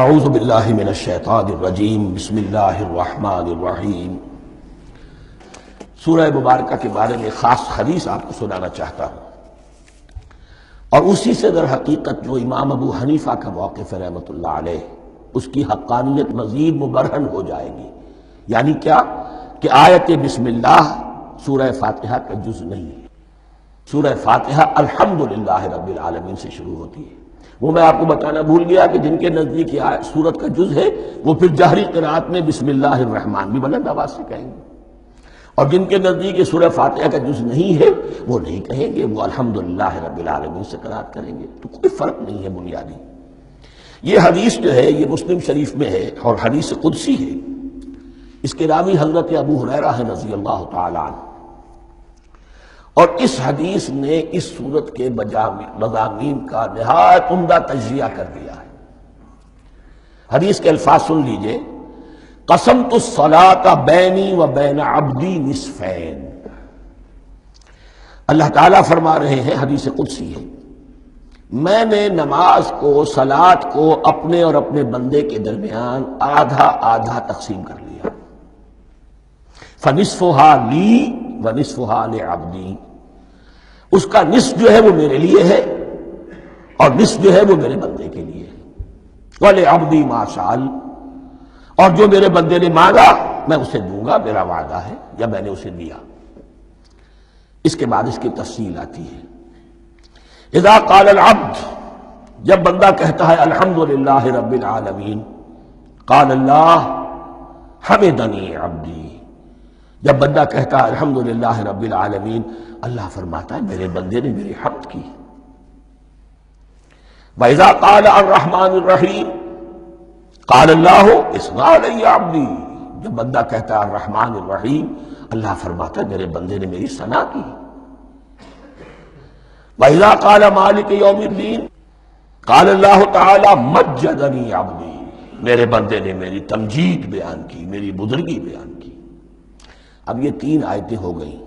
اعوذ باللہ من الشیطان الرجیم بسم اللہ الرحمن الرحیم۔ سورہ مبارکہ کے بارے میں خاص حدیث آپ کو سنانا چاہتا ہوں، اور اسی سے در حقیقت جو امام ابو حنیفہ کا موقف ہے رحمۃ اللہ علیہ، اس کی حقانیت مزید مبرہن ہو جائے گی۔ یعنی کیا کہ آیت بسم اللہ سورہ فاتحہ کا جز نہیں ہے۔ سورہ فاتحہ الحمدللہ رب العالمین سے شروع ہوتی ہے۔ وہ میں آپ کو بتانا بھول گیا کہ جن کے نزدیک یہ سورت کا جز ہے وہ پھر جہری قرات میں بسم اللہ الرحمن بھی بلند آواز سے کہیں گے، اور جن کے نزدیک یہ سورہ فاتحہ کا جز نہیں ہے وہ نہیں کہیں گے، وہ الحمدللہ رب العالمین سے قرات کریں گے۔ تو کوئی فرق نہیں ہے بنیادی۔ یہ حدیث جو ہے یہ مسلم شریف میں ہے اور حدیث قدسی ہے۔ اس کے راوی حضرت ابو ہریرہ ہے رضی اللہ تعالی عنہ، اور اس حدیث نے اس سورت کے مضامین کا نہایت عمدہ تجزیہ کر دیا ہے۔ حدیث کے الفاظ سن لیجئے: قسمت الصلاۃ بینی و بین عبدی نصفین۔ اللہ تعالیٰ فرما رہے ہیں، حدیث قدسی ہے، میں نے نماز کو، صلاۃ کو اپنے اور اپنے بندے کے درمیان آدھا آدھا تقسیم کر لیا۔ فنصفها لی ونصفها لعبدی، اس کا نصف جو ہے وہ میرے لیے ہے اور نصف جو ہے وہ میرے بندے کے لیے ہے۔ وَلِعَبْدِي مَا سَأَلَ، اور جو میرے بندے نے مانگا میں اسے دوں گا، میرا وعدہ ہے یا میں نے اسے دیا۔ اس کے بعد اس کی تفصیل آتی ہے۔ اذا قال العبد، جب بندہ کہتا ہے الحمدللہ رب العالمین، قال اللہ حمدنی عبدی، جب بندہ کہتا ہے الحمدللہ رب العالمین، اللہ فرماتا ہے میرے بندے نے میری حمد کی۔ وَإِذَا قَالَ الرَّحْمَٰنُ الرَّحِيمُ قَالَ اللَّهُ اثْنَىٰ عَلَيَّ عَبْدِي، جب بندہ کہتا ہے الرحمن الرحیم، اللہ فرماتا ہے میرے بندے نے میری ثنا کی۔ وَإِذَا قَالَ مَالِكِ يَوْمِ الدِّينِ قَالَ اللَّهُ تَعَالَىٰ مَجَّدَنِي عَبْدِي، میرے بندے نے میری تمجید بیان کی، میری بزرگی بیان کی۔ اب یہ تین آیتیں ہو گئیں،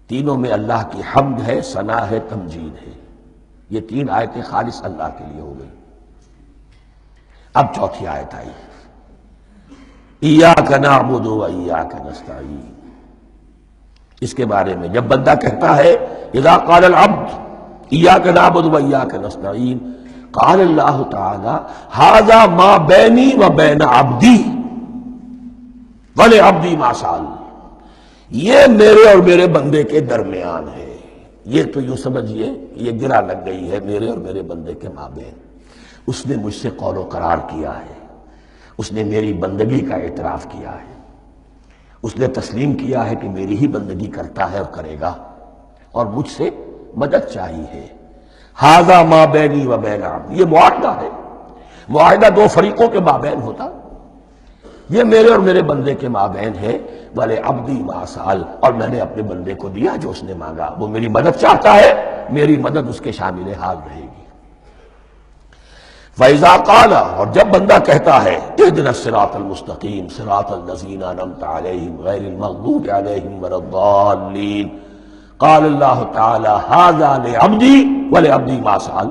تینوں میں اللہ کی حمد ہے، ثنا ہے، تمجید ہے۔ یہ تین آیتیں خالص اللہ کے لیے ہو گئی۔ اب چوتھی آیت آئی، ایاک نعبد و ایاک نستعین۔ اس کے بارے میں جب بندہ کہتا ہے اذا قال العبد ایاک نعبد و ایاک نستعین، قال اللہ تعالی ھذا ما بینی و بین عبدی ولعبدی ما سأل، یہ میرے اور میرے بندے کے درمیان ہے۔ یہ تو یوں سمجھئے یہ گرہ لگ گئی ہے میرے اور میرے بندے کے مابین۔ اس نے مجھ سے قول و قرار کیا ہے، اس نے میری بندگی کا اعتراف کیا ہے، اس نے تسلیم کیا ہے کہ میری ہی بندگی کرتا ہے اور کرے گا، اور مجھ سے مدد چاہیے ہے۔ ھذا ما بینی و بین عبدی، یہ معاہدہ ہے، معاہدہ دو فریقوں کے مابین ہوتا، یہ میرے اور میرے بندے کے مابین ہے۔ وَلِعَبْدِي مَا سَأَلَ، اور میں نے اپنے بندے کو دیا جو اس نے مانگا۔ وہ میری مدد چاہتا ہے، میری مدد اس کے شامل حال رہے گی۔ فَإِذَا قَالَ، اور جب بندہ کہتا ہے اهْدِنَا الصِّرَاطَ الْمُسْتَقِيمَ صِرَاطَ الَّذِينَ أَنْعَمْتَ عَلَيْهِمْ غَيْرِ الْمَغْضُوبِ عَلَيْهِمْ وَلَا الضَّالِّينَ، قَالَ اللَّهُ تَعَالَى هَذَا لِعَبْدِي وَلِعَبْدِي مَا سَأَلَ،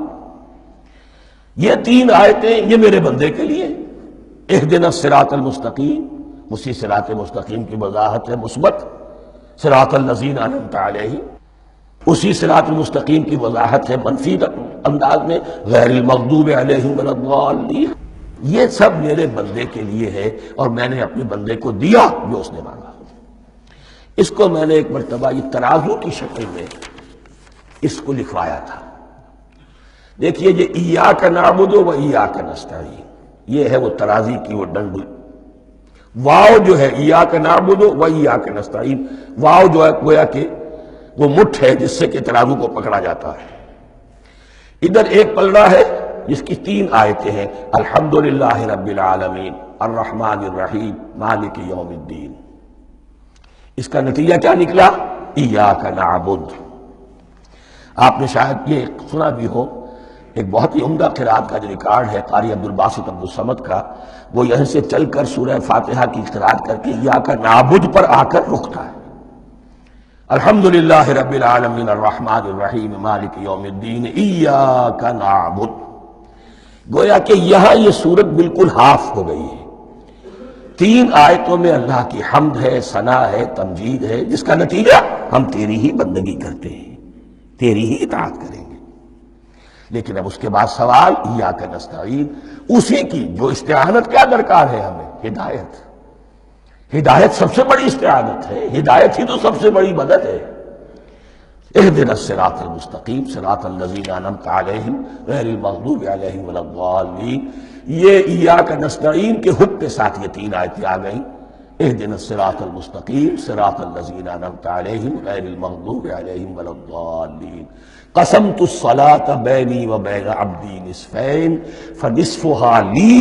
یہ تین آیتیں یہ میرے بندے کے لیے۔ اهْدِنَا الصِّرَاطَ الْمُسْتَقِيمَ، اسی صراط مستقیم کی وضاحت ہے مثبت، صراط الذین انعمت علیہم، اسی صراط المستقیم کی وضاحت ہے منفی انداز میں، غیر المغضوب علیہم ولا الضالین۔ یہ سب میرے بندے کے لیے ہے اور میں نے اپنے بندے کو دیا جو اس نے مانگا۔ اس کو میں نے ایک مرتبہ یہ ترازو کی شکل میں اس کو لکھوایا تھا۔ دیکھیے یہ ایاک نعبد و ایاک نستعین، یہ ہے وہ ترازی کی وہ ڈنڈی۔ واو جو ہے ایاک نعبد و ایاک نستعین، واو جو ہے گویا کہ وہ مٹھ ہے جس سے کہ ترازو کو پکڑا جاتا ہے۔ ادھر ایک پلڑا ہے جس کی تین آیتیں ہیں، الحمدللہ رب العالمین الرحمن الرحیم مالک یوم الدین۔ اس کا نتیجہ کیا نکلا؟ ایاک نعبد۔ آپ نے شاید یہ سنا بھی ہو، ایک بہت ہی عمدہ قرات کا جو ریکارڈ ہے قاری عبدالباسط عبدالصمد کا، وہ یہاں سے چل کر سورہ فاتحہ کی قرات کر کے ایاک نعبد پر آ کر رکتا ہے۔ الحمدللہ رب العالمین الرحمن الرحیم مالک یوم الدین ایاک نعبد، گویا کہ یہاں یہ صورت بالکل ہاف ہو گئی ہے۔ 3 آیتوں میں اللہ کی حمد ہے، ثنا ہے، تمجید ہے، جس کا نتیجہ ہم تیری ہی بندگی کرتے ہیں، تیری ہی اطاعت کریں گے۔ لیکن اب اس کے بعد سوال ایاک نستعین، اسی کی جو استعانت کیا درکار ہے ہمیں؟ ہدایت۔ ہدایت سب سے بڑی استعانت ہے، ہدایت ہی تو سب سے بڑی مدد ہے۔ اہدنا الصراط المستقیم صراط الذین انعمت علیہم غیر المغضوب علیہم ولا الضالین۔ یہ ایاک نستعین کے حکم کے ساتھ یہ 3 آیتیں آ گئیں۔ اہدنا الصراط المستقیم صراط الذین انعمت علیہم غیر المغضوب علیہم ولا الضالین۔ قسمت الصلاة بینی و بین عبدی نصفین فنصفها لی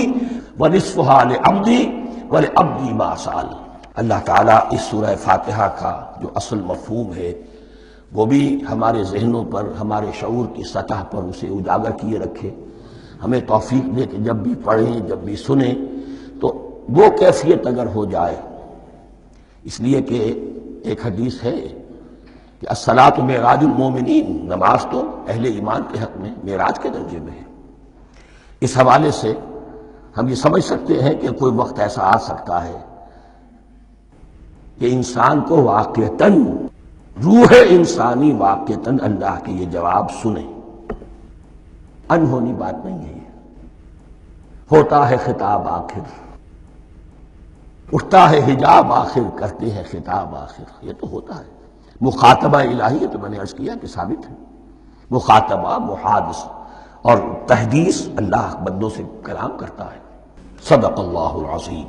ونصفها لعبدی ولعبدی ما سأل۔ اللہ تعالیٰ اس سورہ فاتحہ کا جو اصل مفہوم ہے وہ بھی ہمارے ذہنوں پر، ہمارے شعور کی سطح پر اسے اجاگر کیے رکھے، ہمیں توفیق دے کہ جب بھی پڑھیں، جب بھی سنیں تو وہ کیفیت اگر ہو جائے۔ اس لیے کہ ایک حدیث ہے کہ الصلاۃ معراج المومنین، نماز تو اہل ایمان کے حق میں معراج کے درجے میں ہے۔ اس حوالے سے ہم یہ سمجھ سکتے ہیں کہ کوئی وقت ایسا آ سکتا ہے کہ انسان کو واقعتاً، روح انسانی واقعتاً اللہ کے یہ جواب سنے۔ انہونی بات نہیں ہے یہ، ہوتا ہے خطاب آخر، اٹھتا ہے حجاب آخر، کرتے ہیں خطاب آخر، یہ تو ہوتا ہے۔ مخاطبہ الہی، یہ تو میں نے عرض کیا کہ ثابت ہے، مخاطبہ، محادث اور تحدیث، اللہ بندوں سے کلام کرتا ہے۔ صدق اللہ العظیم۔